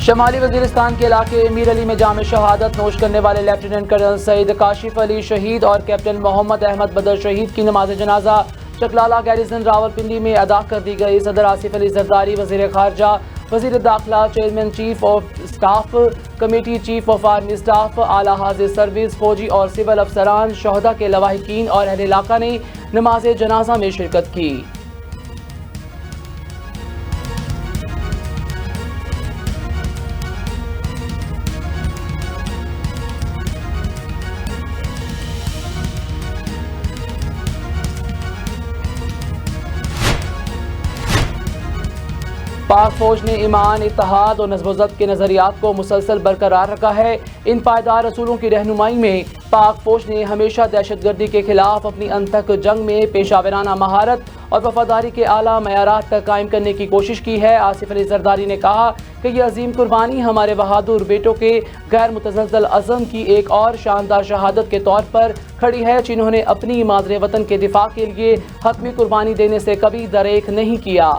शमाली वजीरिस्तान के इलाके मीर अली में जाम शहादत नोश करने वाले लेफ्टिनेंट कर्नल सईद काशिफ अली शहीद और कैप्टन मोहम्मद अहमद बदर शहीद की नमाज जनाजा चकलाला गैरिसन रावलपिंडी में अदा कर दी गई। सदर आसिफ अली जरदारी, वजीर खारजा, वजीर दाखिला, chairman chief of staff committee, chief of army staff, आला हाजिर सर्विस, फौजी और सिविल अफसरान, शहदा के लवाहिकीन और अहल इलाका ने नमाज जनाजा में शिरकत की। पाक फौज ने ईमान, इत्तेहाद और नज़्म-ओ-ज़ब्त के नज़रियात को मुसलसल बरकरार रखा है। इन पायदार रसूलों की रहनुमाई में पाक फौज ने हमेशा दहशतगर्दी के खिलाफ अपनी अंतक जंग में पेशावराना महारत और वफादारी के आला मयारात तक कायम करने की कोशिश की है। आसिफ अली जरदारी ने कहा कि यह अजीम कुर्बानी हमारे बहादुर बेटों के गैर मुतज़लज़ल अज़म की एक और शानदार शहादत के तौर पर खड़ी है, जिन्होंने अपनी मादरे वतन के दिफा के लिए हतमी कुर्बानी देने से कभी दरेक नहीं किया।